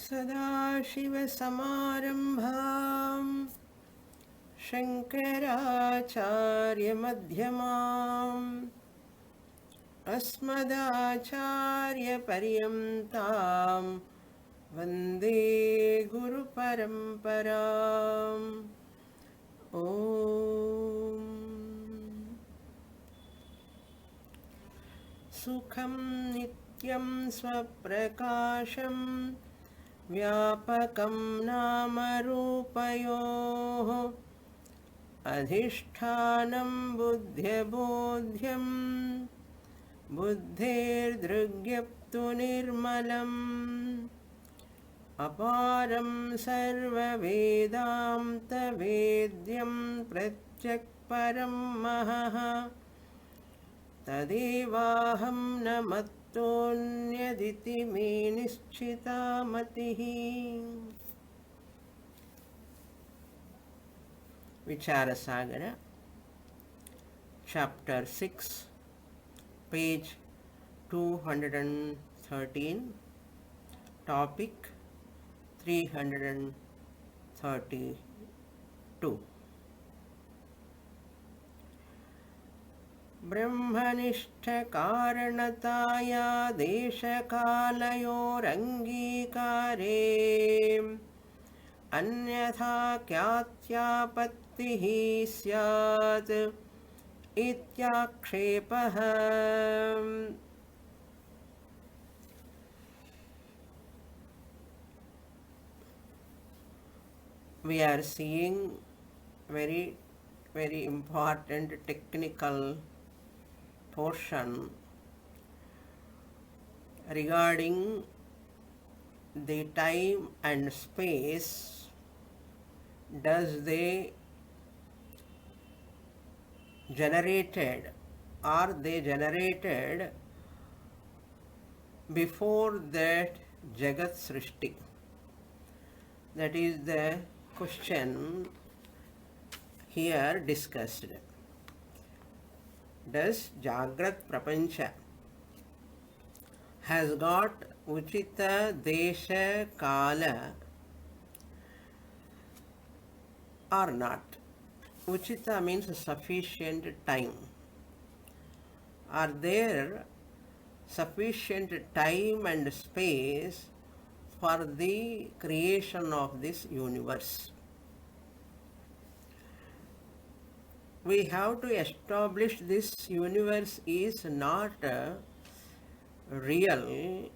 सदाशिवसमारम्भां शङ्कराचार्यमध्यमाम् अस्मदाचार्यपर्यन्तां वन्दे गुरुपरम्पराम्। ॐ सुखं नित्यं स्वप्रकाशं व्यापकं नामरूपयोः अधिष्ठानं बुद्ध्यबोध्यं बुद्धेर्दृग्यप्तु निर्मलम् अपारं सर्ववेदान्तवेद्यं प्रत्यक्परं महः तदेवाहं न मत्तोऽन्यदिति मे निश्चिता मतिः। Vichara Sagara, Chapter 6, page 213, topic 332. ब्रह्मनिष्ठकारणताया देशकालयोरङ्गीकारे अन्यथा क्यात्यापत्तिः स्यात् इत्याक्षेपः। We are seeing very important technical portion regarding the time and space. Does they generated, are they generated before that Jagat Srishti? That is the question here discussed. Does Jagrat Prapancha has got Uchita Desha Kala or not? Uchita means sufficient time. Are there sufficient time and space for the creation of this universe? We have to establish this universe is not real,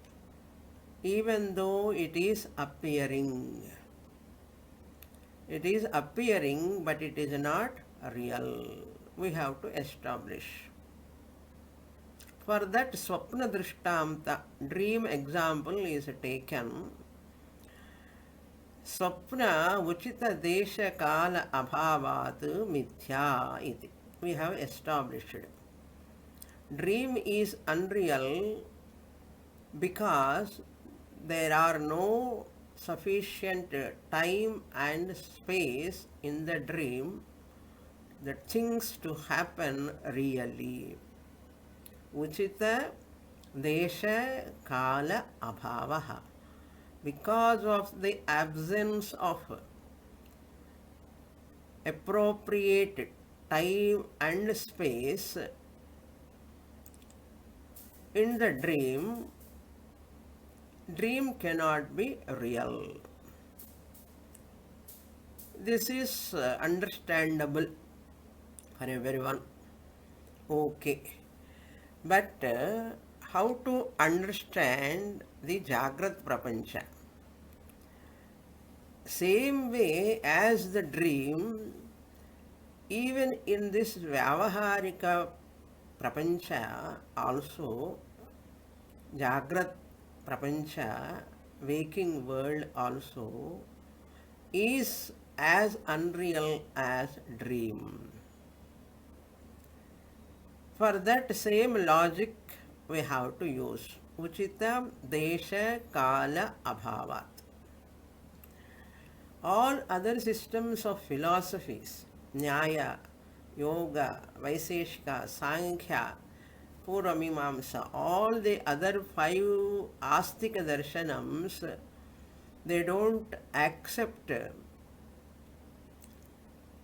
even though it is appearing. It is appearing, but it is not real. We have to establish. For that, Swapna Drishtamta, dream example is taken. Swapna Uchita Desha Kala Abhavat Mithya iti. We have established. Dream is unreal because there are no sufficient time and space in the dream that things to happen really. Uchita Desha Kala Abhavaha. Because of the absence of appropriate time and space in the dream cannot be real. This is understandable for everyone. Okay. But how to understand the Jagrat Prapancha? Same way as the dream, even in this Vyavaharika Prapancha also, Jagrat Prapancha, waking world also, is as unreal as dream. For that same logic we have to use Uchita Desha Kala Abhavat. All other systems of philosophies, Nyaya, Yoga, Vaiseshika, Sankhya, Puramimamsa, all the other 5 Astika Darshanams They don't accept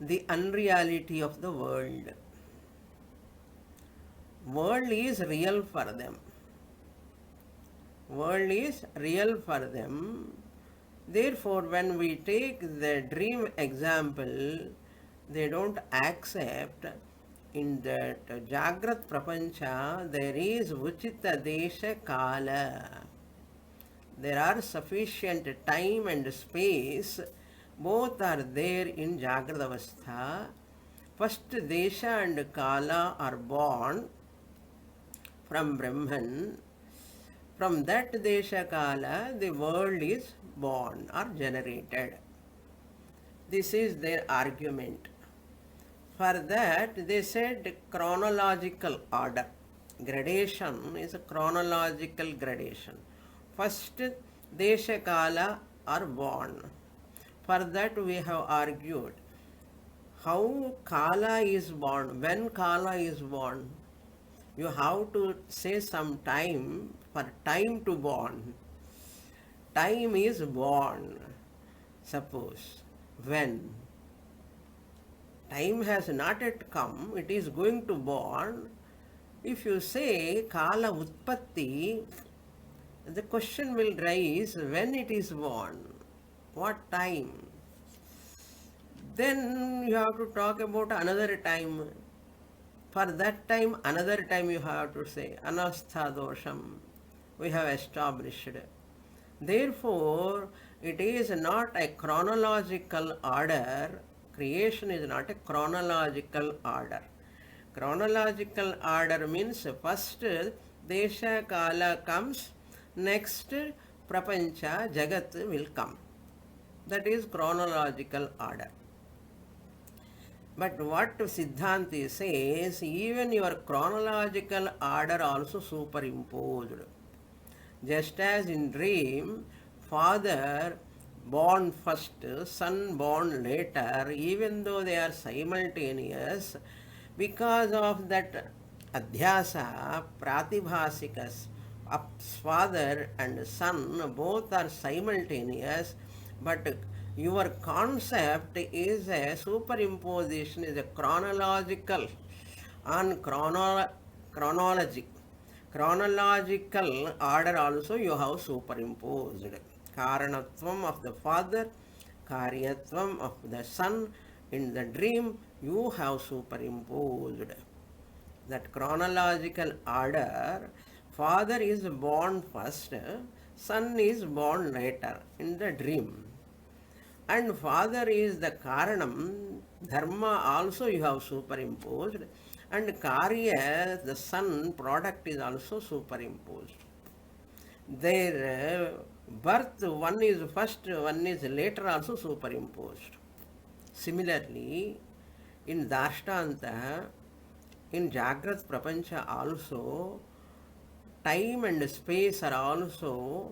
the unreality of the world. World is real for them. World is real for them. Therefore, when we take the dream example, they don't accept. In that Jagrat Prapancha, there is Uchita Desha Kala. There are sufficient time and space. Both are there in Jagrata Avastha. First, Desha and Kala are born from Brahman. From that Desha Kala, the world is born or generated. This is their argument. For that, they said chronological order. Gradation is a chronological gradation. First, Desha Kala are born. For that, we have argued how Kala is born, when Kala is born. You have to say some time for time to born. Time is born. Suppose, when time has not yet come, it is going to born. If you say Kala Utpatti, the question will rise when it is born, what time. Then you have to talk about another time. For that time, another time you have to say Anastha Dosham. We have established. Therefore, it is not a chronological order. Creation is not a chronological order. Chronological order means first Desha Kala comes, next Prapancha Jagat will come. That is chronological order. But what Siddhanti says, even your chronological order also superimposed. Just as in dream, father born first, son born later, even though they are simultaneous, because of that adhyasa, pratibhasikas, father and son, both are simultaneous, but your concept is a superimposition, is a chronological on chronology. Chronological order also you have superimposed. Karanatvam of the father, Karyatvam of the son, in the dream you have superimposed. That chronological order, father is born first, son is born later in the dream. And father is the Karanam, Dharma also you have superimposed, and Karya, the son, product is also superimposed. Their birth, one is first, one is later also superimposed. Similarly, in Dashtanta, in Jagrat Prapancha also, time and space are also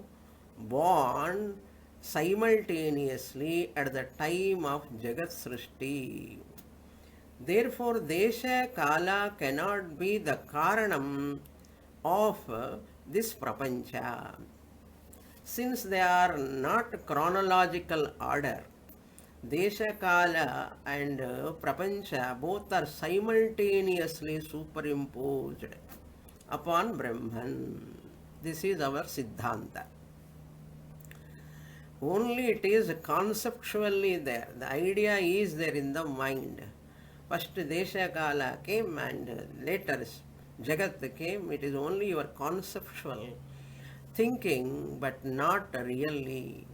born simultaneously at the time of Jagat Srishti. Therefore, Desha Kala cannot be the Karanam of this Prapancha. Since they are not chronological order, Desha Kala and Prapancha both are simultaneously superimposed upon Brahman. This is our Siddhanta. Only it is conceptually there. The idea is there in the mind. First Desha Kala came and later Jagat came. It is only your conceptual thinking, but not really.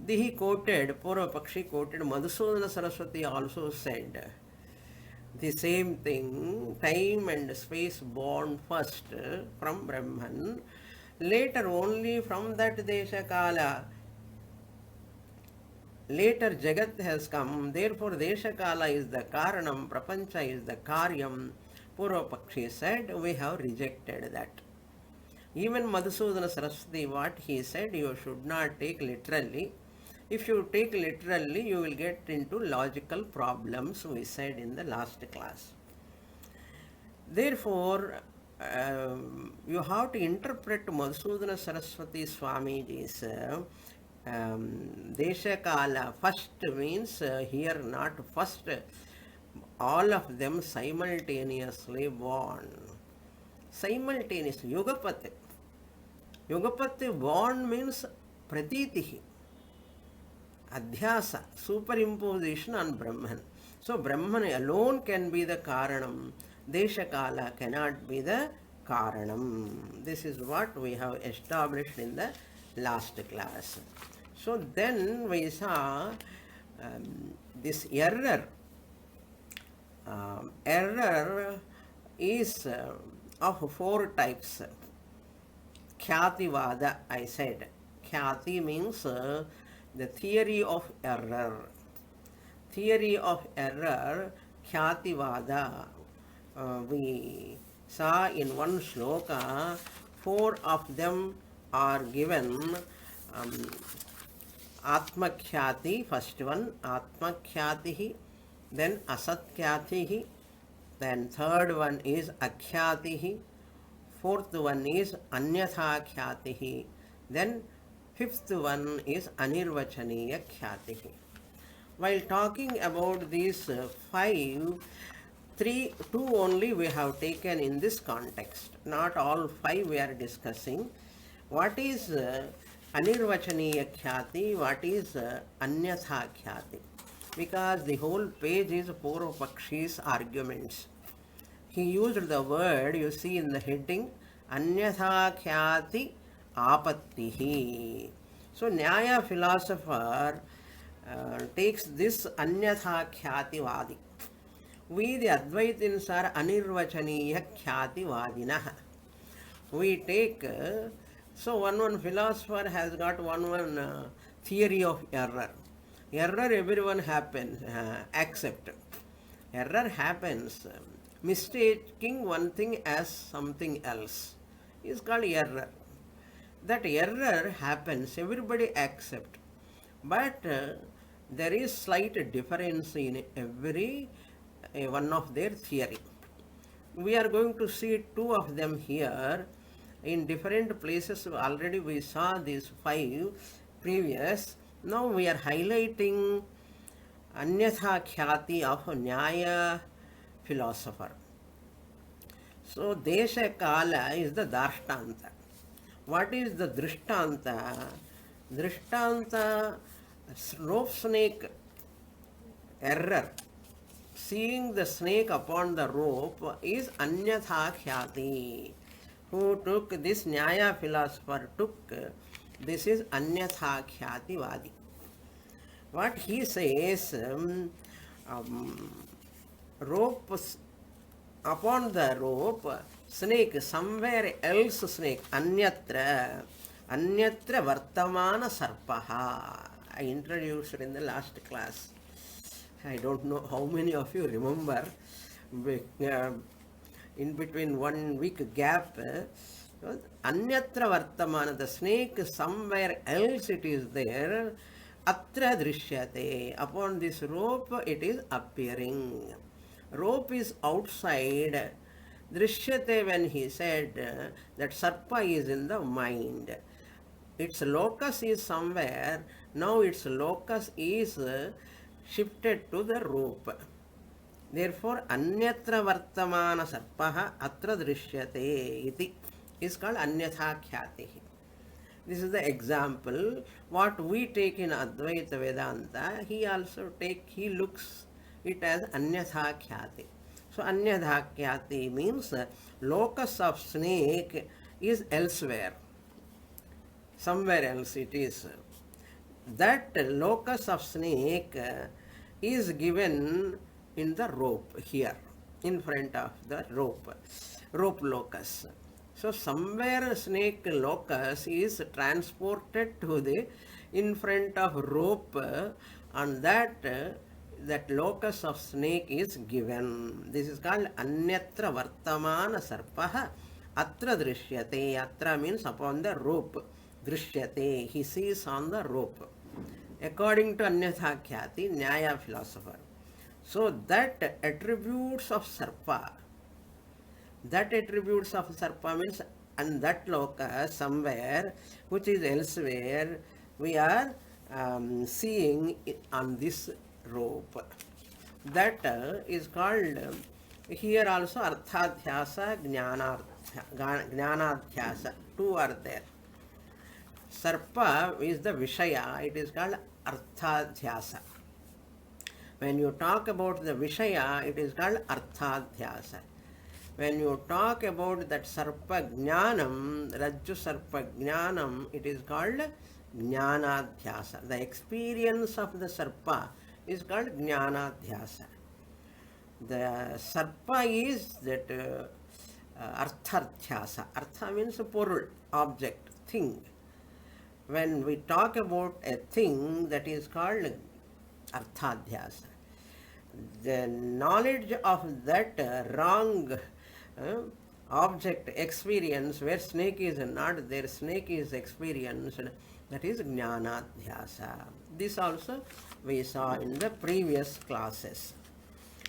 He quoted, Purva Pakshi quoted, Madhusudana Saraswati also said the same thing, time and space born first from Brahman, later only from that Desha Kala, later Jagat has come, therefore Desha Kala is the Karanam, Prapancha is the Karyam. Purva Pakshi said, we have rejected that. Even Madhusudana Saraswati, what he said, you should not take literally. If you take literally, you will get into logical problems, we said in the last class. Therefore, you have to interpret Madhusudana Saraswati Swamiji's Deshakala. First means here not first, all of them simultaneously born. Simultaneously, Yugapati. Yugapati born means pratitihi, adhyasa, superimposition on Brahman. So Brahman alone can be the Karanam. Deshakala cannot be the Karanam. This is what we have established in the last class. So then we saw this error. Error is of four types. Khyātivāda, I said. Khyāti means the theory of error. Theory of error, Khyātivāda. We saw in one shloka, four of them are given. Atmakhyati, first one, Atmakhyatihi, then Asatyatihi, then third one is Akhyatihi, fourth one is Anyatha-khyatihi, then fifth one is Anirvachaniya khyatihi. While talking about these five, two only we have taken in this context. Not all five we are discussing. What is Anirvachaniya khyati? What is Anyatha khyati? Because the whole page is Purva Pakshi's arguments. He used the word, you see in the heading, Anyatha khyati apattihi. So Nyaya philosopher takes this Anyatha khyati vadi. We the Advaitins are Anirvachaniya khyati vadinah. We take, so one philosopher has got one theory of error. Error everyone happens, accept. Error happens. Mistaking one thing as something else is called error. That error happens, everybody accept. But there is slight difference in every one of their theory. We are going to see two of them here in different places. Already we saw these five previous. Now we are highlighting Anyatha khyati of Nyaya philosopher. So Desha Kala is the Darshtanta. What is the Drishtanta? Drishtanta, rope snake error. Seeing the snake upon the rope is Anyatha khyati. Who took this Nyaya philosopher took, this is Anyatha khyati vadi. What he says, rope, upon the rope, snake, somewhere else snake, Anyatra Vartamana Sarpaha. I introduced in the last class. I don't know how many of you remember. In between 1 week gap, Anyatra Vartamana, the snake somewhere else it is there. Atra Drishyate, upon this rope it is appearing. Rope is outside. Drishyate, when he said that Sarpa is in the mind. Its locus is somewhere. Now its locus is shifted to the rope. Therefore, Anyatra Vartamana Sarpaha Atra Drishyate iti is called Anyatha khyatihi. This is the example. What we take in Advaita Vedanta, he looks it as Anyatha khyati. So Anyatha khyati means locus of snake is elsewhere. Somewhere else it is. That locus of snake is given in the rope here, in front of the rope locus. So somewhere snake locus is transported to the in front of rope, and that locus of snake is given. This is called Anyatra Vartamana Sarpaha Atra Drishyate. Atra means upon the rope. Drishyate, he sees on the rope. According to Anyatha khyati, Nyaya philosopher. So that attributes of Sarpa, That attributes of Sarpa means, and that loka somewhere, which is elsewhere, we are seeing it on this rope. That is called here also Arthadhyasa, Jnanadhyasa. Two are there. Sarpa is the Vishaya, it is called Arthadhyasa. When you talk about the Vishaya, it is called Arthadhyasa. When you talk about that Sarpa Jnanam, Rajju Sarpa Jnanam, it is called Jnanadhyasa. The experience of the Sarpa is called Jnanadhyasa. The Sarpa is that Artharthyasa. Artha means porul, object, thing. When we talk about a thing, that is called Arthadhyasa. The knowledge of that wrong object experience, where snake is not there, snake is experienced, that is Jnanadhyasa. This also we saw in the previous classes.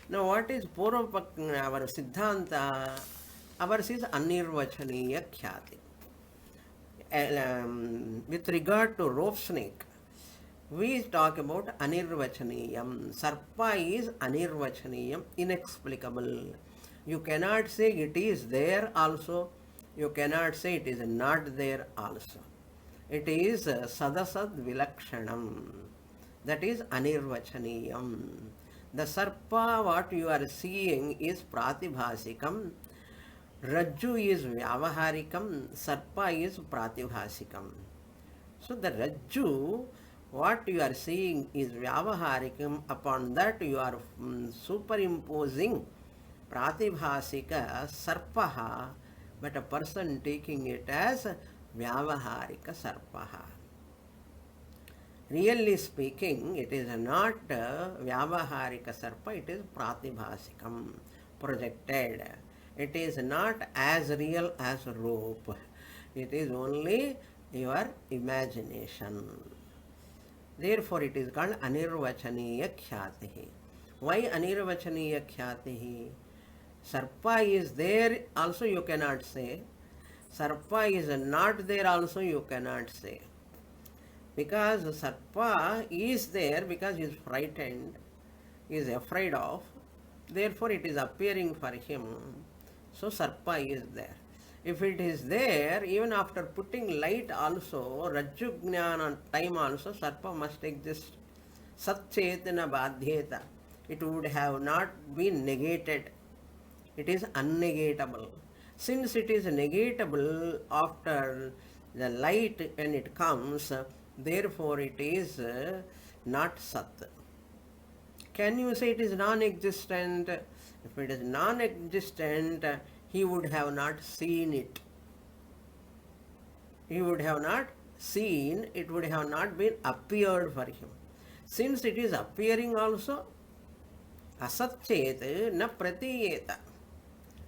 Now what is Purvapakna, our Siddhanta? Ours is Anirvachaniya Khyati. With regard to rope snake, we talk about Anirvachaniyam. Sarpa is Anirvachaniyam, inexplicable. You cannot say it is there also. You cannot say it is not there also. It is Sadasad Vilakshanam. That is Anirvachaniyam. The Sarpa, what you are seeing, is Pratibhasikam. Rajju is Vyavaharikam. Sarpa is Pratibhasikam. So the Rajju, what you are seeing is Vyavaharikam. Upon that you are superimposing Pratibhasika Sarpaha, but a person taking it as Vyavaharika Sarpaha. Really speaking, it is not Vyavaharika Sarpa, it is Pratibhasikam, projected. It is not as real as rope. It is only your imagination. Therefore, it is called Anirvachaniya Khyatihi. Why Anirvachaniya Khyatihi? Sarpa is there, also you cannot say. Sarpa is not there, also you cannot say. Because Sarpa is there because he is frightened, he is afraid of, therefore it is appearing for him. So Sarpa is there. If it is there, even after putting light also, Rajju Jnana time also, Sarpa must exist. Sat Chetana Badhyeta. It would have not been negated. It is unnegatable. Since it is negatable after the light when it comes, therefore it is not Sat. Can you say it is non-existent? If it is non-existent, he would have not seen it. He would have not seen, it would have not been appeared for him. Since it is appearing also, asat chet na pratiyeta.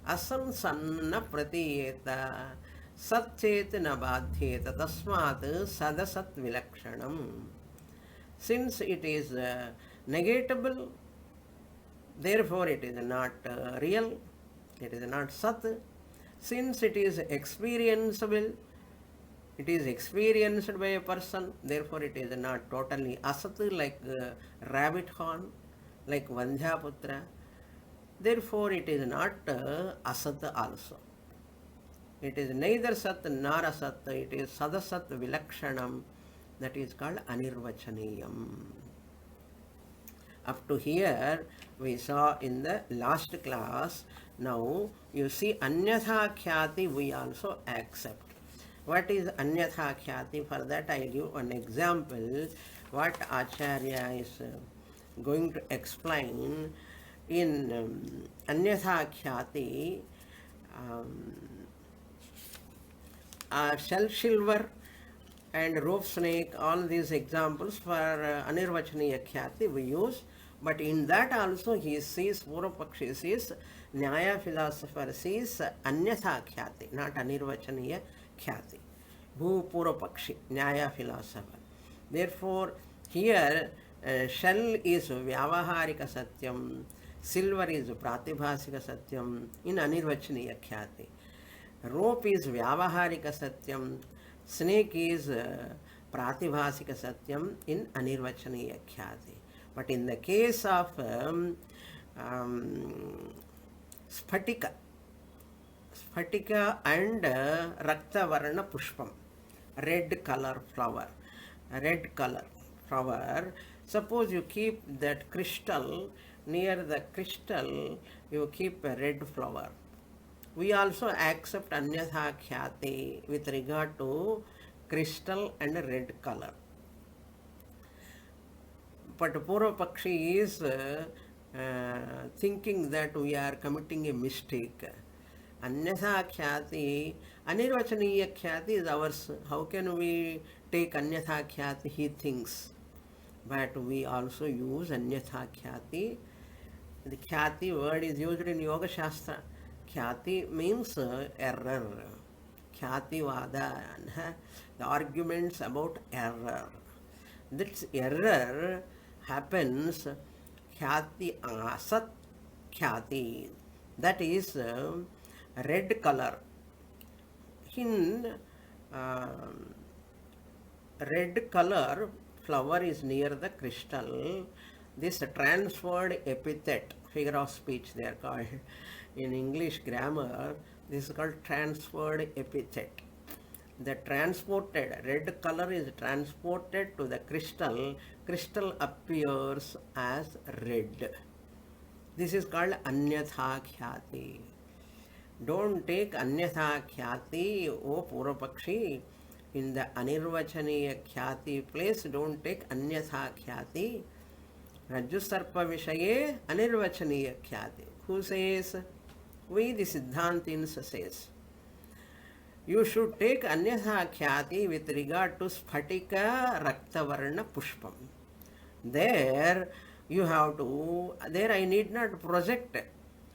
Asan san na pratiyeta. Sat chet na badhyeta. Tasmat sadasat vilakshanam. Since it is negatable, therefore it is not real, it is not Sat. Since it is experienceable, it is experienced by a person, therefore it is not totally Asat like rabbit horn, like Vandhyaputra. Therefore it is not Asat also. It is neither Sat nor Asat, it is Sadasat Vilakshanam, that is called Anirvachaniyam. Up to here we saw in the last class. Now you see Anyatha Khyati we also accept. What is Anyatha Khyati? For that I give an example what Acharya is going to explain. In Anyatha Khyati, shell silver and rope snake, all these examples for Anirvachaniya Khyati we use. But in that also he sees, Purvapakshi sees, Nyaya philosopher sees Anyatha Khyati, not Anirvachaniya Khyati. Bhu Purvapakshi, Nyaya philosopher. Therefore, here shell is Vyavaharika Satyam, Silver is pratibhasika satyam in anirvachaniya khyati. Rope is vyavaharika satyam. Snake is pratibhasika satyam in anirvachaniya khyati. But in the case of sphatika, Spatika and Raktavarna Pushpam, red color flower. Red color flower. Suppose you keep that crystal, near the crystal you keep a red flower. We also accept Anyatha Khyati with regard to crystal and red color. But Purva Pakshi is thinking that we are committing a mistake. Anyatha Khyati, Anirvachaniya Khyati is ours. How can we take Anyatha Khyati? He thinks. But we also use Anyatha Khyati. The Khyati word is used in Yoga Shastra. Khyati means error. Khyati Vada, the arguments about error. This error happens Khyati Asat Khyati. That is red color. In red color flower is near the crystal. This transferred epithet, figure of speech they are called. In English grammar, this is called transferred epithet. The transported, red color is transported to the crystal. Crystal appears as red. This is called Anyatha Khyati. Don't take Anyatha Khyati, O Purvapakshi. In the Anirvachaniya Khyati place, don't take Anyatha Khyati. Rajju Sarpa Vishaye Anirvachaniya Khyati. Who says? We, the Siddhantins, says. You should take Anyatha Khyati with regard to Sphatika Raktavarna Pushpam. There you have to, there I need not project.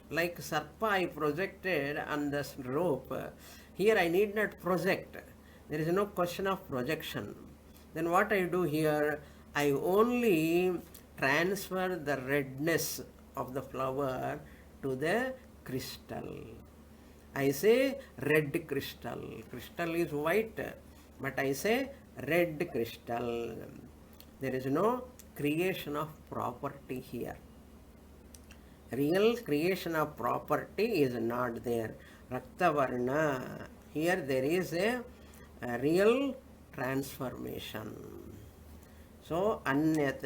Like Sarpa I projected on the rope. Here I need not project. There is no question of projection. Then what I do here? I only transfer the redness of the flower to the crystal. I say red crystal. Crystal is white, but I say red crystal. There is no creation of property here. Real creation of property is not there. Raktavarna, here there is a real transformation. So, Anyat.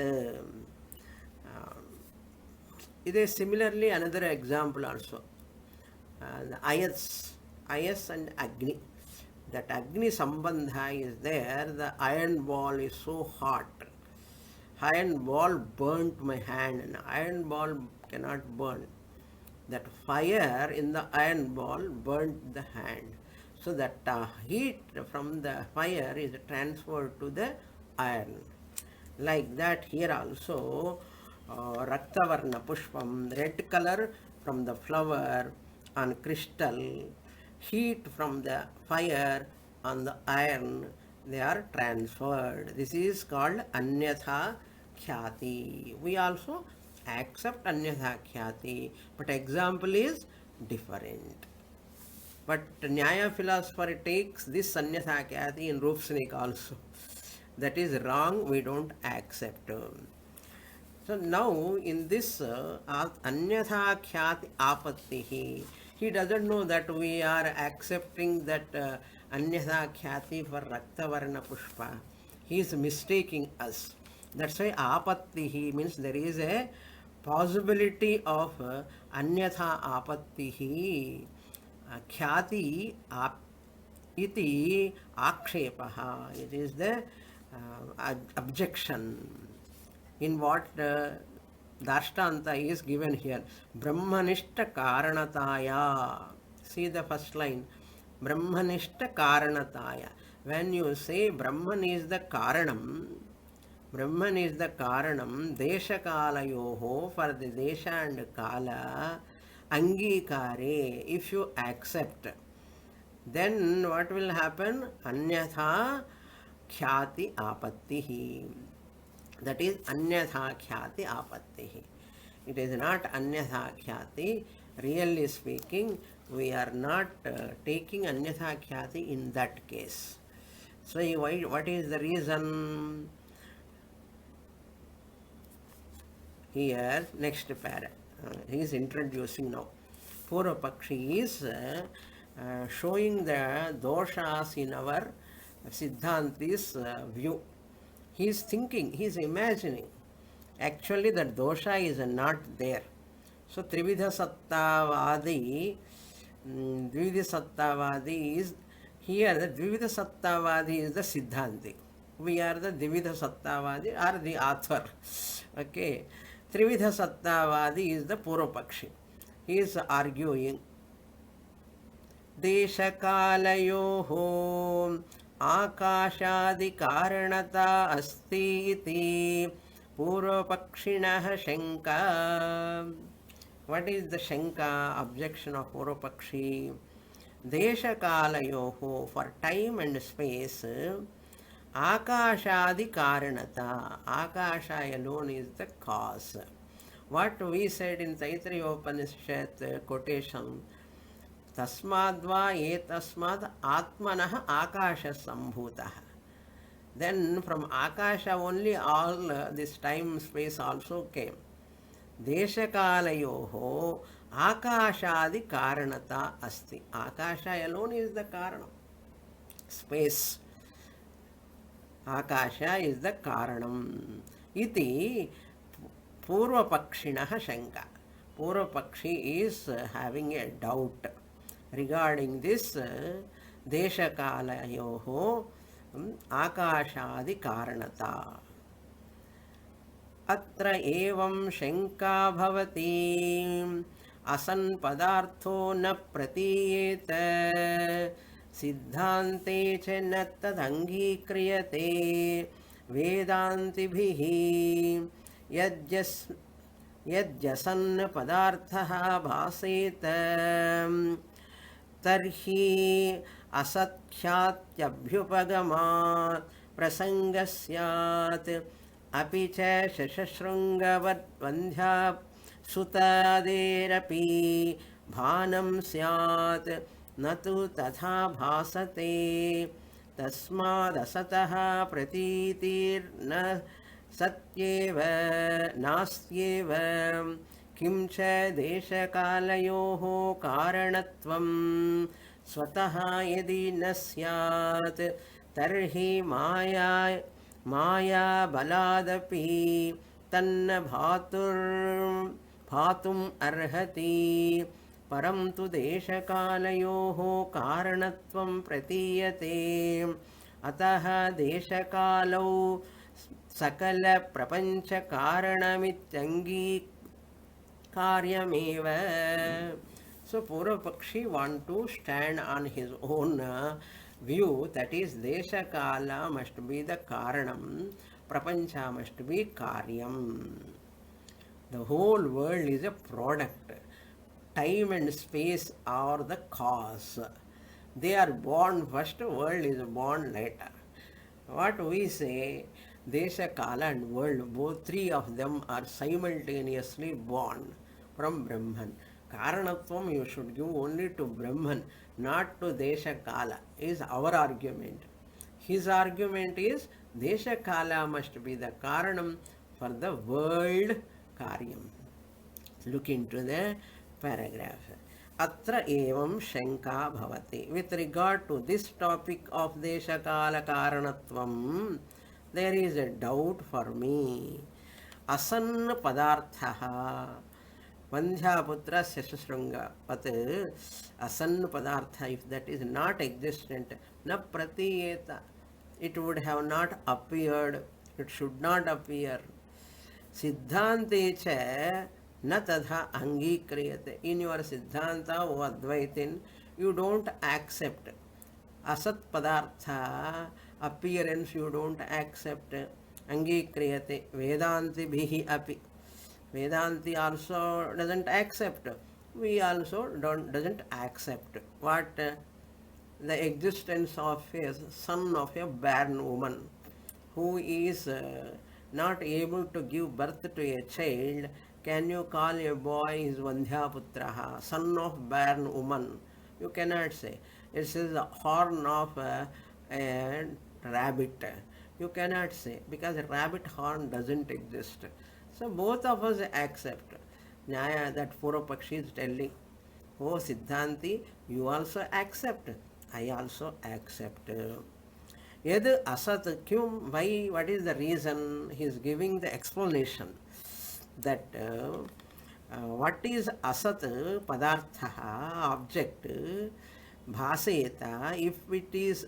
It is similarly another example also. The Ayas and Agni. That Agni Sambandha is there. The iron ball is so hot. Iron ball burnt my hand, and iron ball cannot burn. That fire in the iron ball burnt the hand. So that heat from the fire is transferred to the iron. Like that here also, Raktavarna Pushpam, red color from the flower on crystal, heat from the fire on the iron, they are transferred. This is called Anyatha Khyati. We also accept Anyatha Khyati, but example is different. But Nyaya philosopher takes this Anyatha Khyati in rope snake also. That is wrong, we don't accept. So now in this Anyatha Khyati Apattihi, he doesn't know that we are accepting that Anyatha Khyati for Raktavarna Pushpa. He is mistaking us. That's why Apattihi means there is a possibility of Anyatha Apattihi. Khyati iti akshepaha. It is the objection. In what Dashtanta is given here. Brahmanishta karanataya. See the first line. Brahmanishta karanataya. When you say Brahman is the karanam, Brahman is the karanam, desha kalayoho, for the desha and kala, angikare, if you accept, then what will happen? Anyatha khyati apattihi. That is Anyatha khyati apattihi. It is not anyatha khyati. Really speaking, we are not taking anyatha khyati in that case. So, what is the reason? Here, next para, he is introducing now. Purvapakshi is showing the doshas in our Siddhanti's view. He is thinking, he is imagining. Actually, the dosha is not there. So, Trividha Sattavadi, Dvividha Sattavadi is here. The Dvividha Sattavadi is the Siddhanti. We are the Dvividha Sattavadi, or the author. Okay. Trividha Sattavadi is the Purvapakshi. He is arguing देशकालयोः आकाशादिकारणता अस्ति इति पूर्वपक्षिणः शङ्का. What is the Shanka, objection of Purvapakshi? Deshakalayoho, for time and space, Akashadi Karanata. Akasha alone is the cause. What we said in Taittiriya Upanishad quotation, Tasmadva etasmad atmanah akasha sambhutah. Then from Akasha only all this time space also came. Deshakalayoho akashadi karanata asti. Akasha alone is the karana. Space. Akasha is the karanam. Iti Purvapakshinaha Shanka. Purvapakshi is having a doubt regarding this Deshakalayoho Akashadi Karanata. Atra evam Shanka bhavati asan padartho na pratiyeta siddhante cha na tadhangi kriyate vedantibhihi yajjasan padarthaha bhaset tarhi asathyatябhyupagamat prasangasyat api cha shashashrungavat vandhya sutaderapi bhanam syat natu tatha bhasate tasmad asataha pratitir na satyeva nastyeva kim cha deshakalayoho karanatvam swataha yadi na syat tarhi maya baladapi tanna bhatum arhati param tu deshakalayoho karanatvam pratiyate ataha deshakalau sakala prapancha karanamittyangi karyameva. So Purvapakshi want to stand on his own view, that is Deshakala must be the Karanam, Prapancha must be Karyam. The whole world is a product. Time and space are the cause. They are born first, world is born later. What we say, Desha, Kala and world, both three of them are simultaneously born from Brahman. Karanatvam you should give only to Brahman, not to Desha Kala, is our argument. His argument is Desha Kala must be the Karanam for the world Karyam. Look into the paragraph. Atra evam Shanka bhavati. With regard to this topic of Desha Kala Karanatvam, there is a doubt for me. Asanna padarthaha Vandhyaputra Seshashrunga. But asanna padartha, if that is not existent, na pratiyeta, it would have not appeared, it should not appear. Siddhante cha na tadha angikriyate. In your Siddhanta o Advaitin, you don't accept. Asat padartha, appearance you don't accept. Angikriyate. Vedanti bhihi api. Vedanti also doesn't accept. We also doesn't accept. What? The existence of a son of a barren woman who is not able to give birth to a child, Can you call a boy is Vandhyaputraha, son of barren woman? You cannot say. It says the horn of a rabbit. You cannot say because rabbit horn doesn't exist. So both of us accept. Nyaya, that Purvapakshi is telling, oh Siddhanti, you also accept. I also accept. Yad asat kyum, why, what is the reason? He is giving the explanation that what is asat padartha, object, bhaseta, if it is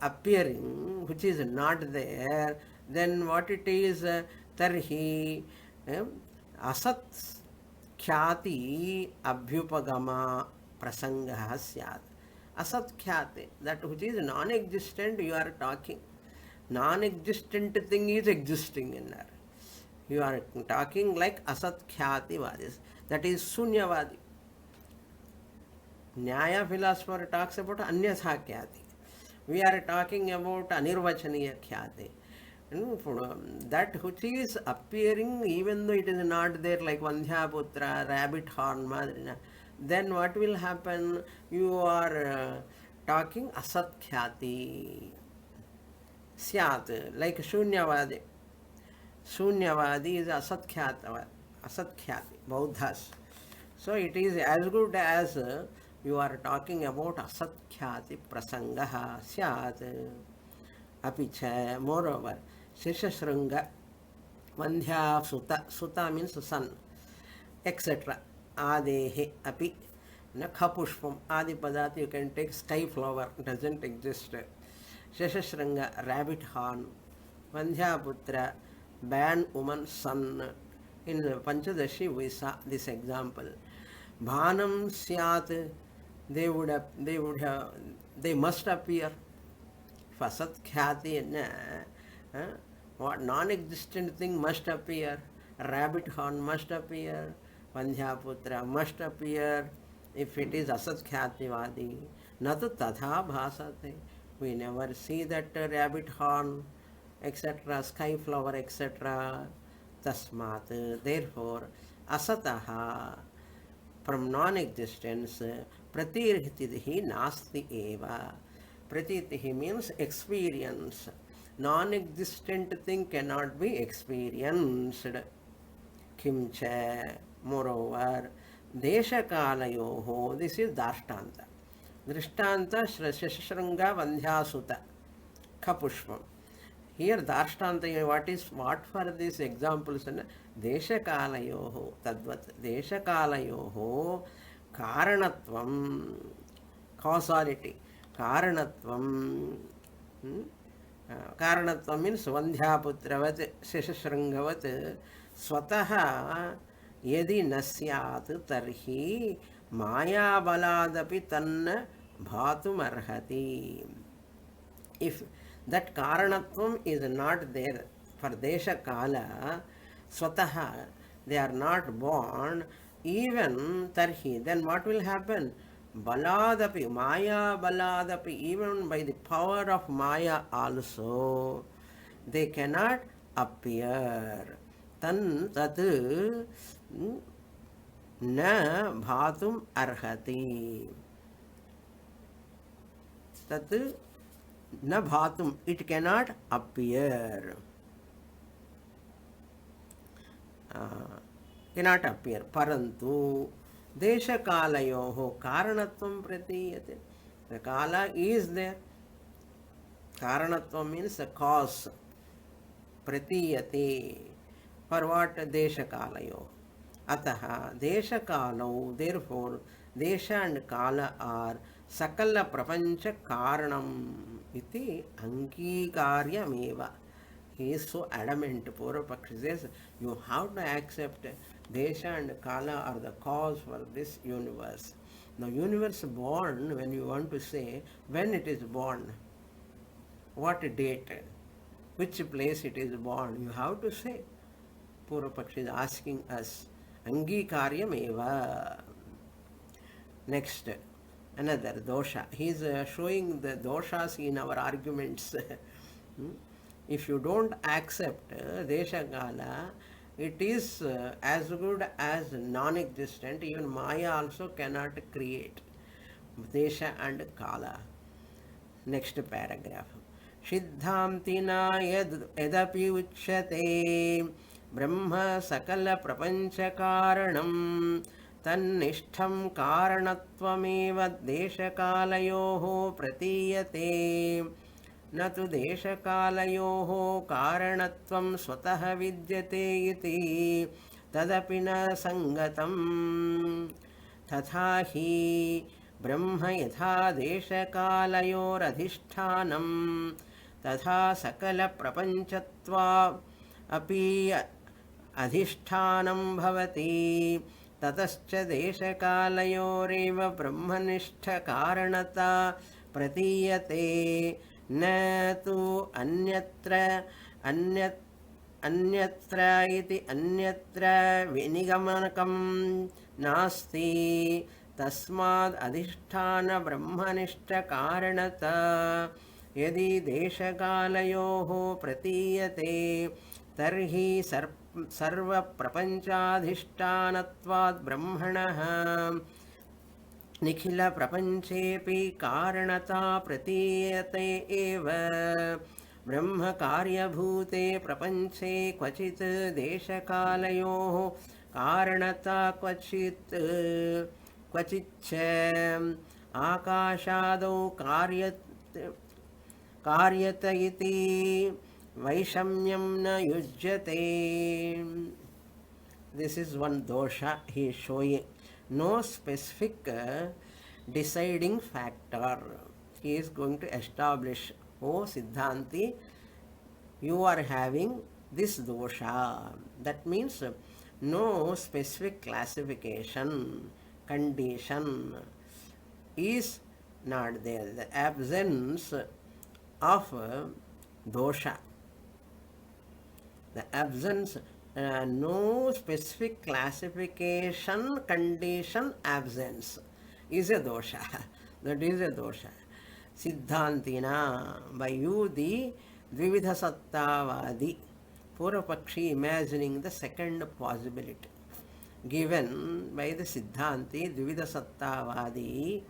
appearing, which is not there, then what it is, tarhi asat khyati abhyupagama prasangah syat. Asat khyate, that which is non-existent, you are talking. Non-existent thing is existing in there. You are talking like asat khyati vadis. That is sunyavadi. Nyaya philosopher talks about anyatha khyati. We are talking about anirvachaniya khyati. That which is appearing even though it is not there, like Vandhyaputra, rabbit horn, madrina, then what will happen? You are talking asat khyati. Syat, like Shunyavadi. Shunyavadi is asat khyati, Bauddhas. So it is as good as you are talking about asat khyati prasangaha syat. Apicha, moreover, Shishashranga, Vandhya Suta, Suta means son, etc. Adehe api, Nakhapushpam, Adi Padati, you can take sky flower, doesn't exist. Shishashranga, rabbit horn, Vandhyaputra, barren woman, son. In Panchadashi we saw this example. Bhanam Syat, they must appear. Fasat khyati, what non-existent thing must appear. Rabbit horn must appear. Vandhyaputra must appear. If it is asat khyati-vadi, natu tatha bhasate. We never see that rabbit horn, etc., sky flower, etc. Tasmat, therefore, asataha, from non-existence, pratirhitihi nasti eva. Pratitihi means experience. Non-existent thing cannot be experienced. Kimcha, moreover, deshakalayoho, this is dashtanta. Drishtanta Shashranga Vandhyasuta Kapushpam. Here Dashtanta, what for these examples? Deshakalayoho, Tadvat Deshakalayoho, Karanatvam, causality. Karanatvam. Karanatvam means Vandhyaputravat, Shashashrangavat, Swataha Yadi Nasyat Tarhi Maya Baladapi Tanna Bhatum Arhati. If that Karanatvam is not there for Desha Kala, Swataha, they are not born, even Tarhi, then what will happen? Baladapi, Maya Baladapi, even by the power of Maya also, they cannot appear. Tan tat na bhatum arhati. Tat na bhatum, it cannot appear. Cannot appear. Parantu Desha Kalayoho Karanatvam Pratiyate. The Kala is there. Karanatvam means a cause. Pratiyate. For what? Desha Kalayo. Ataha Desha Kalau. Therefore, Desha and Kala are Sakala Prapancha Karanam iti Angikaryameva. He is so adamant. Purvapakshi says, you have to accept Desha and Kala are the cause for this universe. The universe born, when you want to say, when it is born, what date, which place it is born, you have to say. Purvapakshi is asking us, Angikaryam eva. Next, another dosha. He is showing the doshas in our arguments. If you don't accept Desha Kala, it is as good as non-existent. Even Maya also cannot create Desha and Kala. Next paragraph. Siddhantina yadapi uchyate Brahma sakala prapancha karanam tannishtham karanattvameva deshakalayoho pratiyate न तु देशकालयोः कारणत्वं स्वतः विद्यते इति तदपि न सङ्गतम् तथा हि ब्रह्म यथा देशकालयोरधिष्ठानं तथा सकलप्रपञ्चत्वा अपि अधिष्ठानं भवति ततश्च देशकालयोरेव ब्रह्मनिष्ठकारणता प्रतीयते न तु अन्यत्र इति अन्यत्र विनिगमनकं नास्ति तस्माद् अधिष्ठान ब्रह्मनिष्ठकारणता यदि देशकालयोः प्रतीयते तर्हि सर्वप्रपञ्चाधिष्ठानत्वात् ब्रह्मणः निखिल प्रपंचेपि कारणता प्रतीयते एव ब्रह्म कार्यभूते प्रपंचे क्वचित् देशकालयोः कारणता क्वचिच्च आकाशादौ कार्यत इति वैषम्यं न युज्यते. This is one dosha he is showing. No specific deciding factor. He is going to establish, oh Siddhanti, you are having this dosha. That means no specific classification, condition is not there. The absence of dosha. The absence no specific classification, condition, absence is a dosha. That is a dosha. Siddhantina, by you the Dvividha Sattavadi, Purvapakshi imagining the second possibility. Given by the Siddhanti, Dvividha Sattavadi,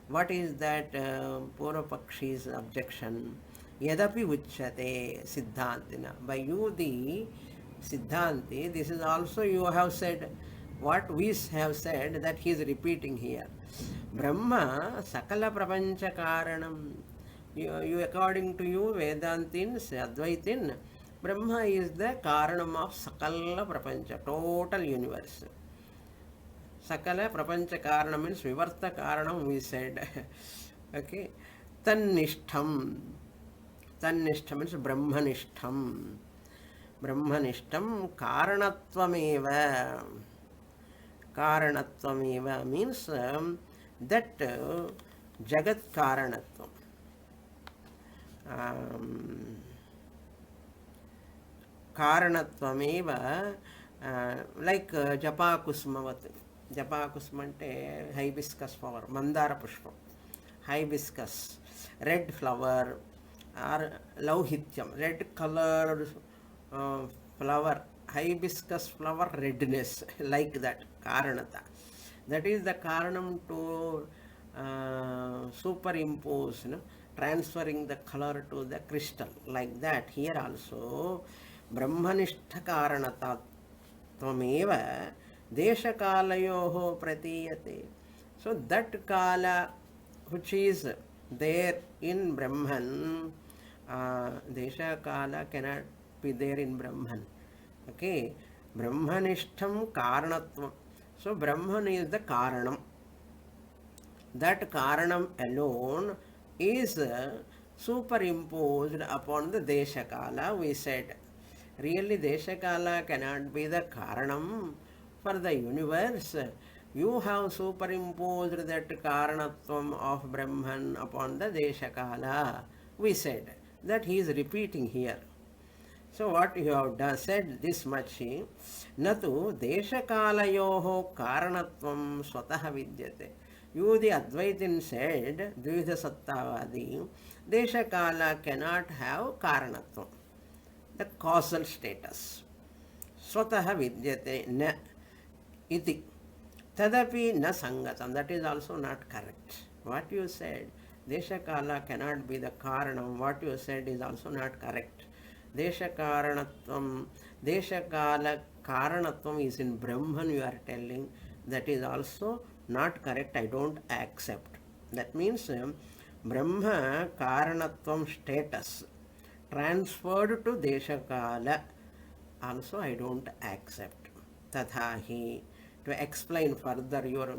what is that Purvapakshi's objection? Yadapi uchyate Siddhantina. By you the Siddhanti, this is also you have said, what we have said, that he is repeating here. Brahma sakala prapancha karanam. You according to you, Vedantins, Advaitin, Brahma is the karanam of sakala prapancha, total universe. Sakala prapancha karanam means vivarta karanam, we said. Okay. Tannishtham. Tannishtham means brahmanishtham. Brahmanishtam karanattvameva. Karanattvameva means that jagat karanatvam. Karanattvameva like japa kusmavat. Japa kusma ante hibiscus flower, mandara pushpam. Hibiscus, red flower or lauhityam, red colored flower, hibiscus flower redness, like that, karanata. That is the karanam to superimpose, transferring the color to the crystal. Like that, here also, brahmanishtha karanata tvameva deshakalayoho pratiyate. So that kala which is there in Brahman, desha kala cannot be there in Brahman. Okay, Brahmanishtham karanatvam. So Brahman is the karanam. That karanam alone is superimposed upon the deshakala, we said. Really deshakala cannot be the karanam for the universe. You have superimposed that karanatvam of Brahman upon the deshakala, we said. That he is repeating here. So what you have said this much, natu deshakalayoho karanatvam swataha vidyate. You the Advaitin said, Dvividha Sattavadi, deshakala cannot have karanatvam, the causal status. स्वतः विद्यते न iti. Tadapi na sangatam. That is also not correct. What you said, Desha Kala cannot be the Karanam. What you said is also not correct. Desha Karanatvam, Desha Kala Karanatvam is in Brahman you are telling. That is also not correct. I don't accept. That means Brahma Karanatvam status transferred to Desha Kala also I don't accept. Tathahi. To explain further your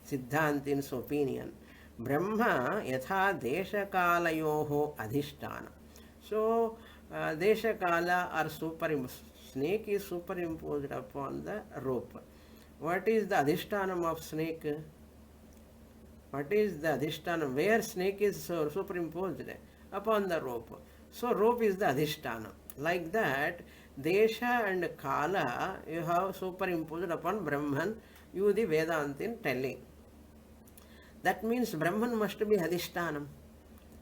Siddhantin's opinion, Brahma yatha deshakalayoho adhishtana. So, deshakala are snake is superimposed upon the rope. What is the adhishtanam of snake? What is the adhishtanam? Where snake is superimposed? Upon the rope. So, rope is the adhishtanam. Like that, Desha and Kala you have superimposed upon Brahman, you the Vedantin telling. That means Brahman must be Adhishtanam.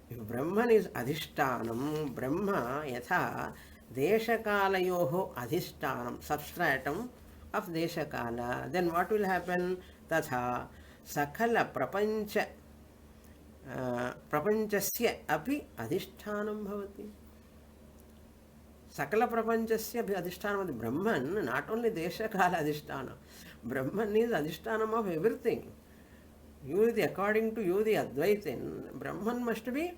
If Brahman is Adhishtanam, Brahma yatha Deshakalayoho Adhishtanam, substratum of Deshakala, then what will happen? Tatha Sakala Prapanchasya api Adhishtanam bhavati. Sakala Prapanchasya Adhishtanam. Brahman, not only Desha Kala Adhishtanam. Brahman is Adhishtanam of everything. You, according to you, the Advaitin, Brahman must be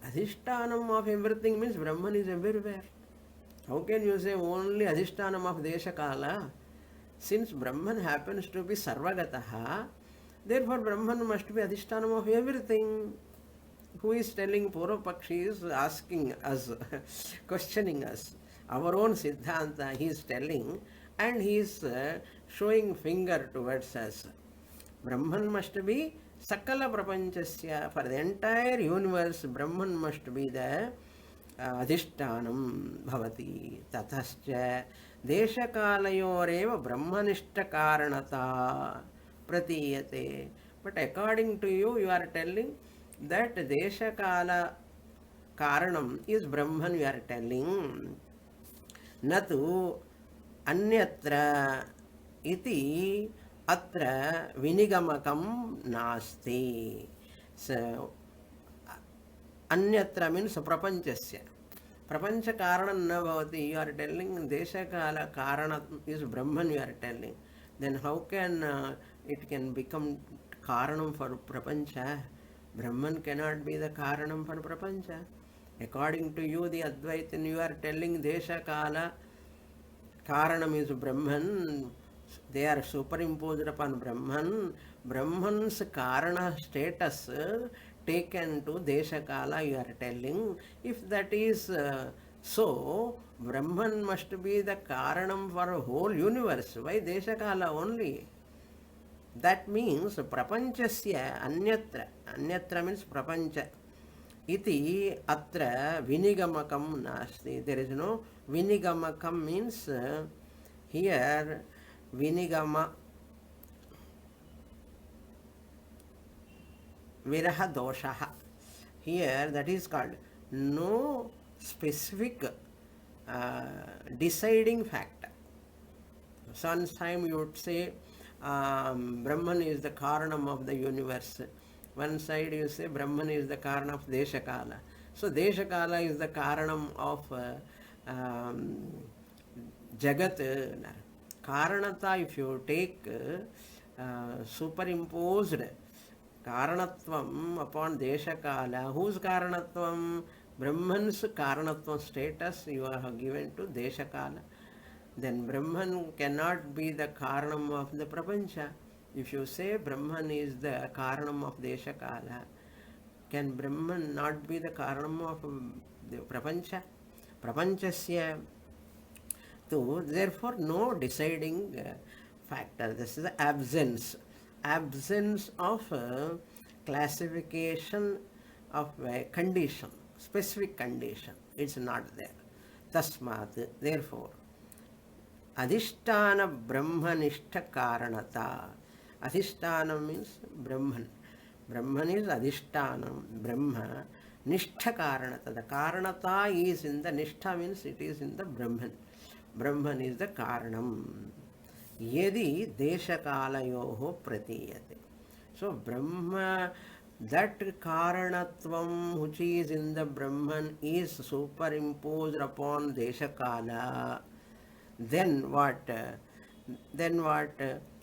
Adhishtanam of everything, means Brahman is everywhere. How can you say only Adhishtanam of Desha Kala? Since Brahman happens to be Sarvagataha, therefore Brahman must be Adhishtanam of everything. Who is telling? Purvapakshi is asking us, questioning us. Our own Siddhanta he is telling, and he is showing finger towards us. Brahman must be Sakala Prapanchasya. For the entire universe, Brahman must be the Adhishtanam bhavati. Tathascha Deshakalayoreva Brahmanishta Karanata Pratiyate. But according to you, you are telling that Deshakala Karanam is Brahman you are telling. Natu Anyatra iti atra vinigamakam nasti. So Anyatra means prapanchasya. Prapancha karanam na bhavati. You are telling Deshakala Karana is Brahman you are telling. Then how can it can become Karanam for Prapancha? Brahman cannot be the Karanam for Prapancha. According to you, the Advaitin, you are telling Desha Kala Karanam is Brahman. They are superimposed upon Brahman. Brahman's Karana status taken to Desha Kala, you are telling. If that is so, Brahman must be the Karanam for a whole universe. Why Desha Kala only? That means Prapanchasya Anyatra. Anyatra means Prapancha. Iti atra vinigamakam nasti. There is no vinigamakam means here vinigama viraha doshaha. Here that is called no specific deciding factor. Sometimes you would say Brahman is the Karanam of the universe. One side you say Brahman is the Karanam of Deshakala. So Deshakala is the Karanam of Jagat. Karanata, if you take superimposed Karanatvam upon Deshakala, whose Karanatvam? Brahman's Karanatvam status you have given to Deshakala. Then Brahman cannot be the Karanam of the Prapancha. If you say Brahman is the Karanam of Deshakala, can Brahman not be the Karanam of the Prapancha? Prapanchasya. So, therefore, no deciding factor. This is the absence. Absence of classification of a condition, specific condition. It's not there. Tasmat. Therefore, Adhisthana Brahmanishta Karanata. Adhisthana means Brahman. Brahman is Adhisthana, Brahma. Nishtha Karanata. The Karanata is in the Nishtha means it is in the Brahman. Brahman is the Karanam. Yadi Deshakalayoho Pratiyate. So Brahma, that Karanatvam which is in the Brahman is superimposed upon Deshakala. Then what?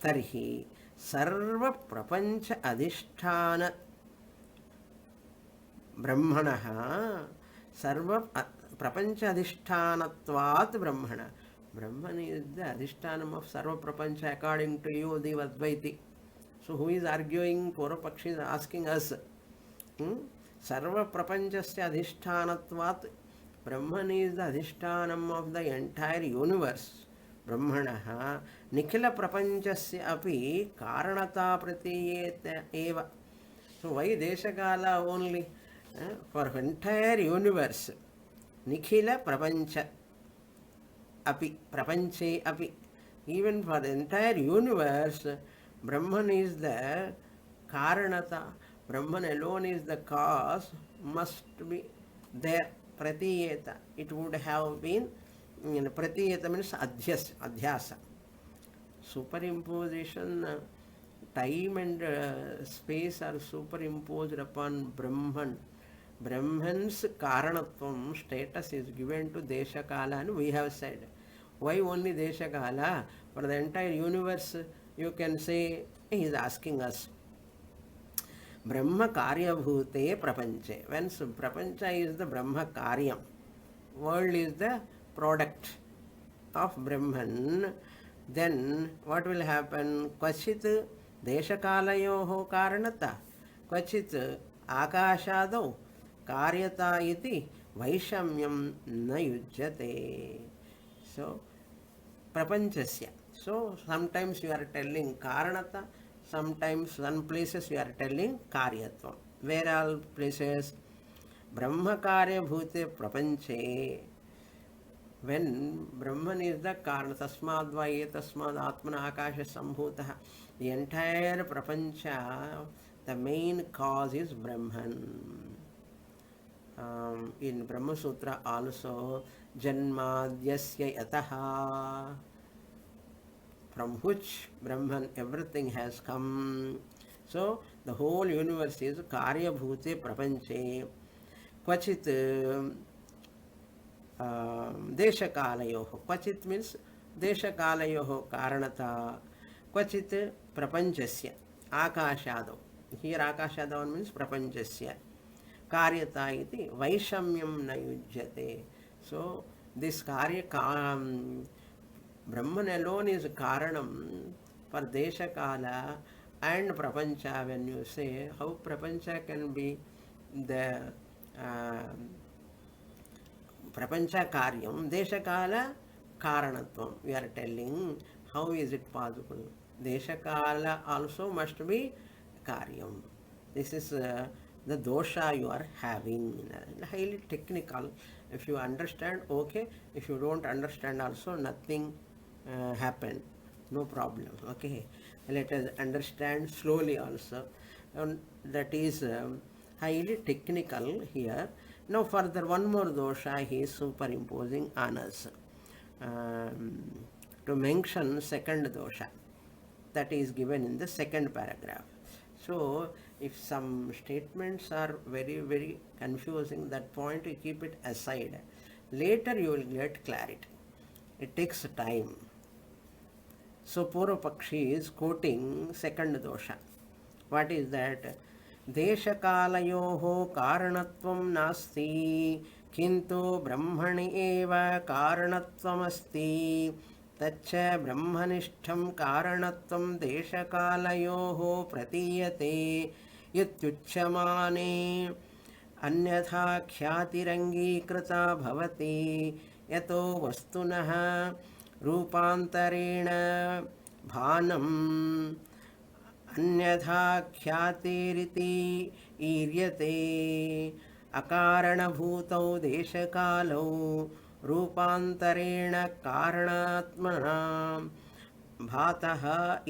Tarhi Sarva Prapancha Adhisthana Brahmanaha Sarva Prapancha Adhishthanatvat Brahmana. Brahman is the Adhishtanam of Sarva Prapancha according to you, the Advaiti. So who is arguing? Purvapakshi is asking us. Sarva Prapanchasya Adhishtanatvat. Brahman is the Adhishtanam of the entire universe. Brahmanaha Nikhila Prapanchasya api Karanata Pratiyeta eva. So why Deshakala only? For entire universe. Nikhila Prapancha api, Prapanche api. Even for the entire universe, Brahman is the Karanata. Brahman alone is the cause, must be there. Pratiyeta. It would have been, Pratiyeta means adhyasa. Superimposition, time and space are superimposed upon Brahman. Brahman's Karanatvam status is given to Deshakala, and we have said. Why only Deshakala? For the entire universe, you can say, he is asking us. Brahma Karya Bhute Prapanche. When Prapancha is the Brahma Karyam, world is the product of Brahman, then what will happen? Kvachit Deshakalayoho Karanata, Kvachit Akashado Karyata iti Vaishamyam na yujyate. So, Prapanchasya. So, sometimes you are telling Karanata, sometimes some places you are telling Karyatvam. Where all places? Brahma Karya Bhute Prapanche. When Brahman is the Karana, Tasmad Vaye Tasmad Atmana Akasha Sambhutaha. The entire Prapancha, the main cause is Brahman. In Brahma Sutra also, Janmadyasya Yataha, from which Brahman everything has come. So the whole universe is Karya Bhute Prapanche. Kvachit Deshakalayoho. Kvachit means Deshakalayoho Karanata. Kvachit Prapanchasya. Akashado. Here Akashado means Prapanchasya. Karyata iti Vaishamyam na yujyate. So this Karya Brahman alone is Karanam for Deshakala and Prapancha. When you say how Prapancha can be the Prapancha Karyam, Deshakala Karanatvam. We are telling how is it possible. Deshakala also must be Karyam. This is the dosha you are having. Highly technical. If you understand, okay. If you don't understand also, nothing happen. No problem. Okay. Let us understand slowly also. That is highly technical here. Now further one more dosha he is superimposing on us. To mention second dosha. That is given in the second paragraph. So if some statements are very, very confusing, that point you keep it aside. Later you will get clarity. It takes time. So Purvapakshi is quoting second dosha. What is that? Deshakalayoho karanatvam nasti kintu brahmani eva karanatvam asti taccha brahmanishtham karanatvam deshakalayoho pratiyate yutyuchyamane अन्यथा ख्यातिरंगीकृता भवति यतो वस्तुनः रूपान्तरेण भानम् अन्यथा ख्यातिरिति ईर्यते अकारणभूतौ देशकालौ रूपान्तरेण कारणात्मना भातः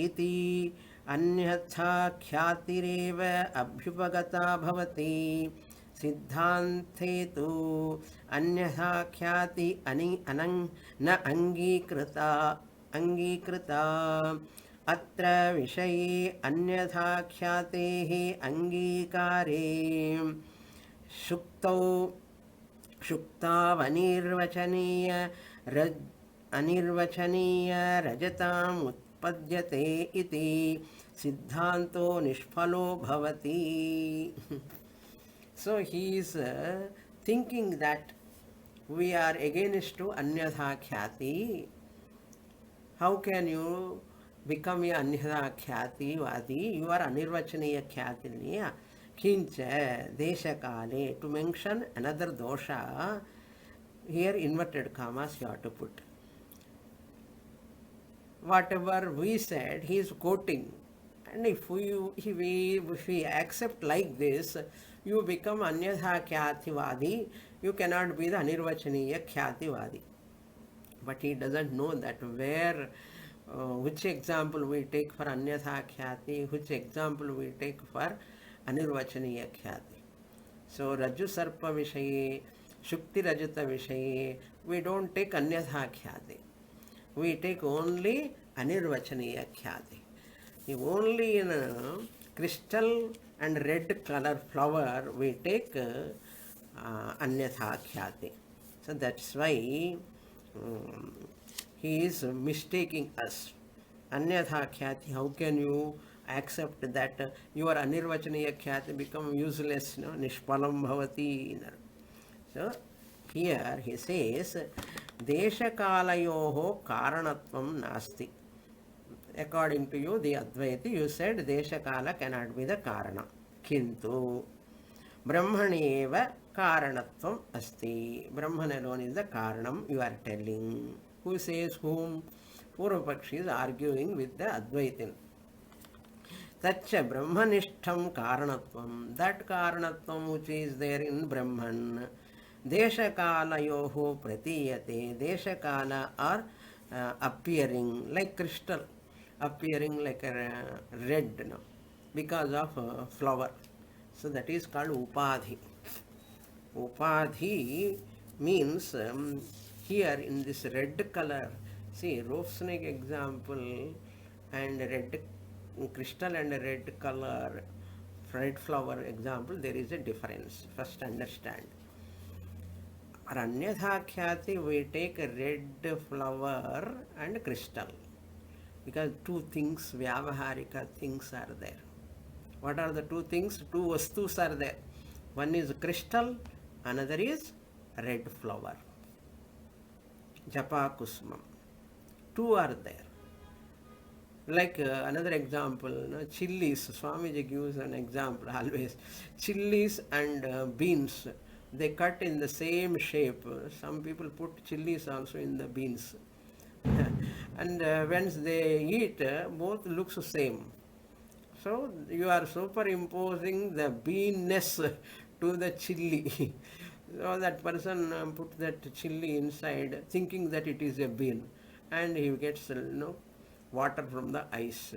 इति अन्यथा ख्यातिरेव अभ्युपगता भवति सिद्धान्ते तु अन्यथा ख्याति न अंगीकृता अत्र विषये अन्यथा ख्यातेः अंगीकारे शुक्तावनिर्वचनीय अनिर्वचनीय रजताम् उत्पद्यते इति सिद्धांतो निष्फलो भवति. So he is thinking that we are against to anyatha khyati. How can you become a anyatha khyati vadi? You are anirvachaniya khyatiniya. Kincha deshakale. To mention another dosha, here inverted commas you have to put. Whatever we said, he is quoting. And if we accept like this, you become anyatha khyati. You cannot be the anirvachaniya khyati. But he doesn't know that where, which example we take for anyatha khyati, which example we take for anirvachaniya khyati. So Rajju Sarpa Vishaye, Shukti Rajata Vishaye, we don't take anyatha khyati. We take only anirvachaniya khyati. Only in a crystal and red color flower we take anyatha khyati. So that's why he is mistaking us. Anyatha khyati, how can you accept that your anirvachaniya khyati become useless, no? Nishpalam bhavati. So here he says, Deshakalayoho karanatvam nasti. According to you, the Advaiti, you said Deshakala cannot be the Karana. Kintu Brahmaneva Karanatvam Asti. Brahman alone is the Karanam you are telling. Who says whom? Purvapakshi is arguing with the Advaitin. Tacha Brahmanishtham Karanatvam. That Karanatvam which is there in Brahman. Deshakalayoho pratiyate. Deshakala are appearing like crystal. Appearing like a red, no? Because of flower. So that is called upadhi. Upadhi means here in this red color, see rope snake example and red crystal and red color, red flower example, there is a difference. First understand. Anyatha khyati, we take a red flower and crystal. Because two things, vyavaharika things are there. What are the two things? Two vastus are there. One is crystal, another is red flower. Japa kusmam. Two are there. Like another example, chilies. Swamiji gives an example always. Chilies and beans, they cut in the same shape. Some people put chilies also in the beans. And once they eat, both looks the same. So you are superimposing the beanness to the chili. So that person put that chili inside, thinking that it is a bean, and he gets water from the ice.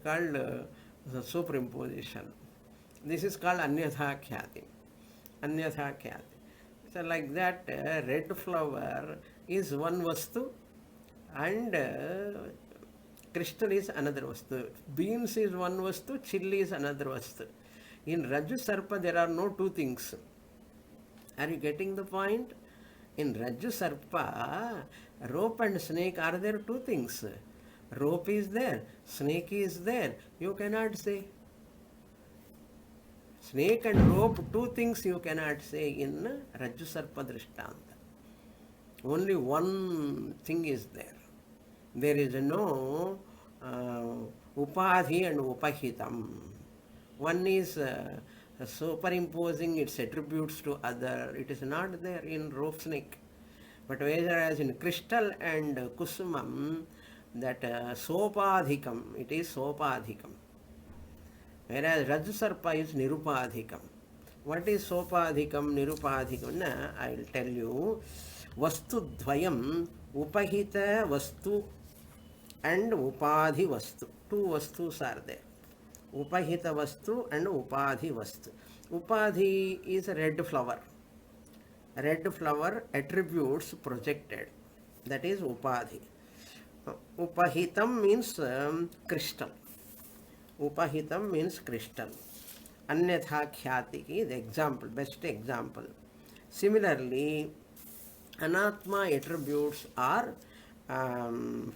Called the superimposition. This is called anyatha khyati. Anyatha khyati. So like that, red flower is one vastu, and crystal is another vastu. Beans is one vastu, chili is another vastu. In Rajju Sarpa there are no two things. Are you getting the point? In Rajju Sarpa, rope and snake, are there two things? Rope is there, snake is there. You cannot say. Snake and rope, two things you cannot say in Rajju Sarpa Drishtanta. Only one thing is there. There is no upadhi and upahitam. One is superimposing its attributes to other. It is not there in rope snake. But whereas in crystal and kusumam, that sopadhikam, it is sopadhikam. Whereas Rajju Sarpa is nirupadhikam. What is sopadhikam, nirupadhikam? I will tell you. Vastu dvayam, upahita vastu and upadhi vastu. Two vastus are there. Upahita vastu and upadhi vastu. Upadhi is a red flower. red flower attributes projected. That is upadhi. Upahitam means crystal. Upahitam means crystal. Anyatha khyati is the example, best example. Similarly, anatma attributes are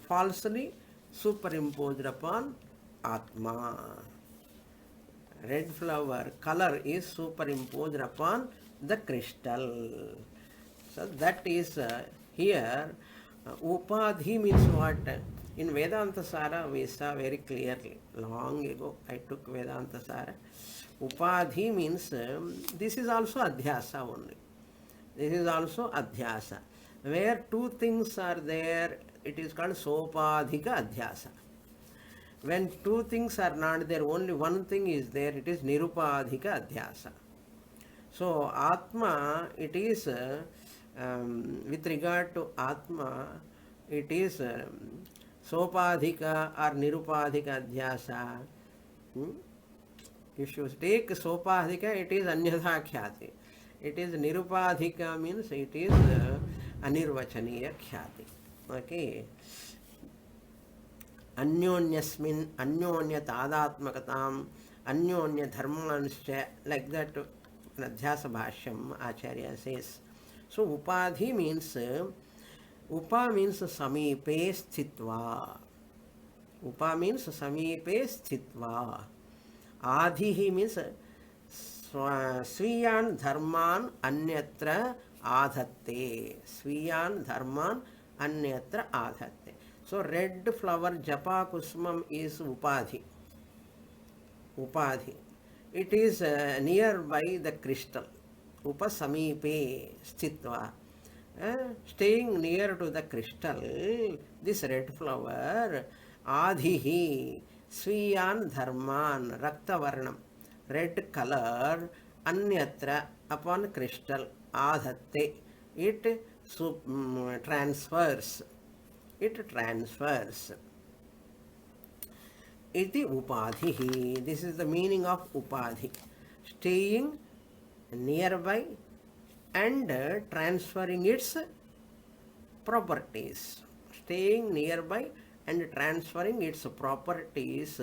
falsely superimposed upon atma. Red flower color is superimposed upon the crystal. So that is here. Upadhi means what? In Vedanta Sara we saw very clearly. Long ago I took Vedanta Sara. Upadhi means this is also adhyasa only. This is also adhyasa. Where two things are there, it is called sopadhika adhyasa. When two things are not there, only one thing is there, it is nirupadhika adhyasa. So, Atma, it is, with regard to Atma, it is sopadhika or nirupadhika adhyasa. If you take sopadhika, it is anyatha khyati. It is nirupadhika means it is anirvachaniya khyati. Okay. Anyonyasmin, anyonya tadatmakatam, anyonya dharmanscha, like that Adhyasa Bhashyam Acharya says. So Upadhi means, Upa means Samipe Sthitva. Upa means Samipe Sthitva. Adhihi means Sviyan Dharman Anyatra Adhatte. Sviyan Dharman Anyatra Adhatte. So red flower Japa Kusmam is Upadhi. Upadhi. It is nearby the crystal. Upasamipe Sthitva. Staying near to the crystal, this red flower, Adhihi, Sviyan Dharman, Rakta Varnam, red color, Anyatra, upon crystal, Adhatte, it transfers. It transfers. Iti upadhihi. This is the meaning of upadhi. Staying nearby and transferring its properties. Staying nearby and transferring its properties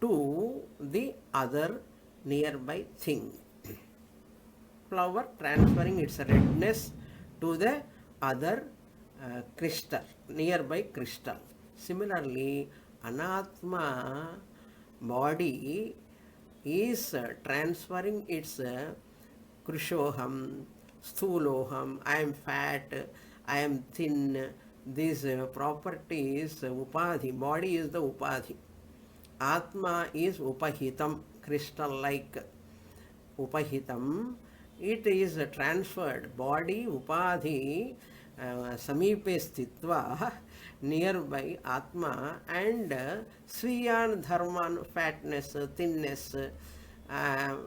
to the other nearby thing. Flower transferring its redness to the other crystal, nearby crystal. Similarly, Anatma body is transferring its Krishoham, Sthuloham, I am fat, I am thin. These properties, Upadhi, body is the Upadhi. Atma is Upahitam, crystal-like. Upahitam, it is transferred. Body, Upadhi, Samipe Sthitva, nearby Atma, and Sviyan Dharman, fatness, thinness,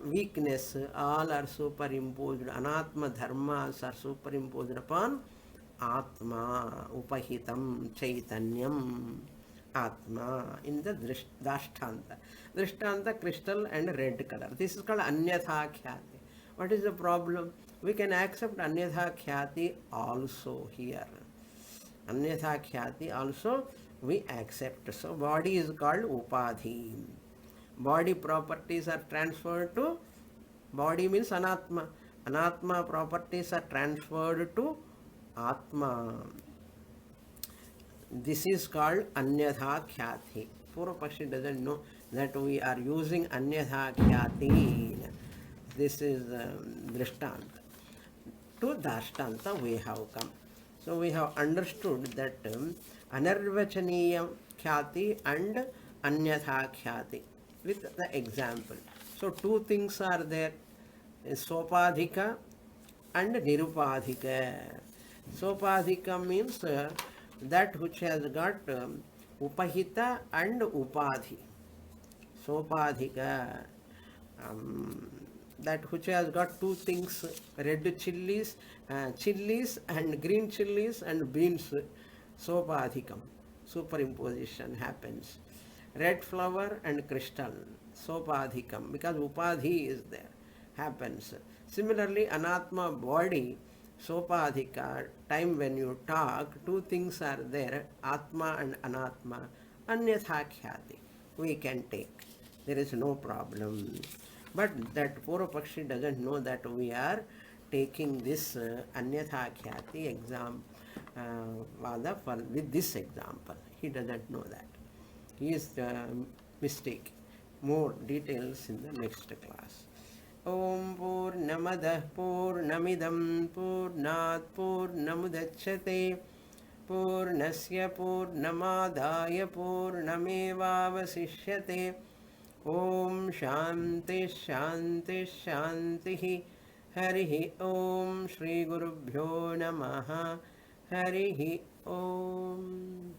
weakness, all are superimposed. Anatma dharmas are superimposed upon Atma, Upahitam, Chaitanyam, Atma, in the Dashtanta. Dashtanta, crystal and red color. This is called Anyatha Khyati. What is the problem? We can accept Anyatha Khyati also here. Anyatha Khyati also we accept. So body is called Upadhi. Body properties are transferred to, body means Anatma. Anatma properties are transferred to Atma. This is called Anyatha Khyati. Purvapaksha doesn't know that we are using Anyatha Khyati. This is Drishtanta. To Dashtanta we have come. So we have understood that Anarvachaniyam Khyati and Anyatha Khyati with the example. So two things are there, Sopadhika and Nirupadhika. Sopadhika means that which has got Upahita and Upadhi. Sopadhika, that which has got two things, red chilies, chilies and green chilies and beans. Sopadhikam, superimposition happens. Red flower and crystal, sopadhikam, because upadhi is there, happens. Similarly, Anatma body, Sopadhika, time when you talk, two things are there, Atma and Anatma, Anyatha Khyati. We can take. There is no problem. But that Purvapakshi doesn't know that we are taking this Anyatha Khyati exam Vada for, with this example. He doesn't know that. He is mistake. More details in the next class. Om Purnamadah Purnamidam Purnat Purnamudachyate Purnasya Purnamadaya Purnamevavasishyate Om Shanti Shanti Shanti Harihi Om Shri Gurubhyo Namaha Harihi Om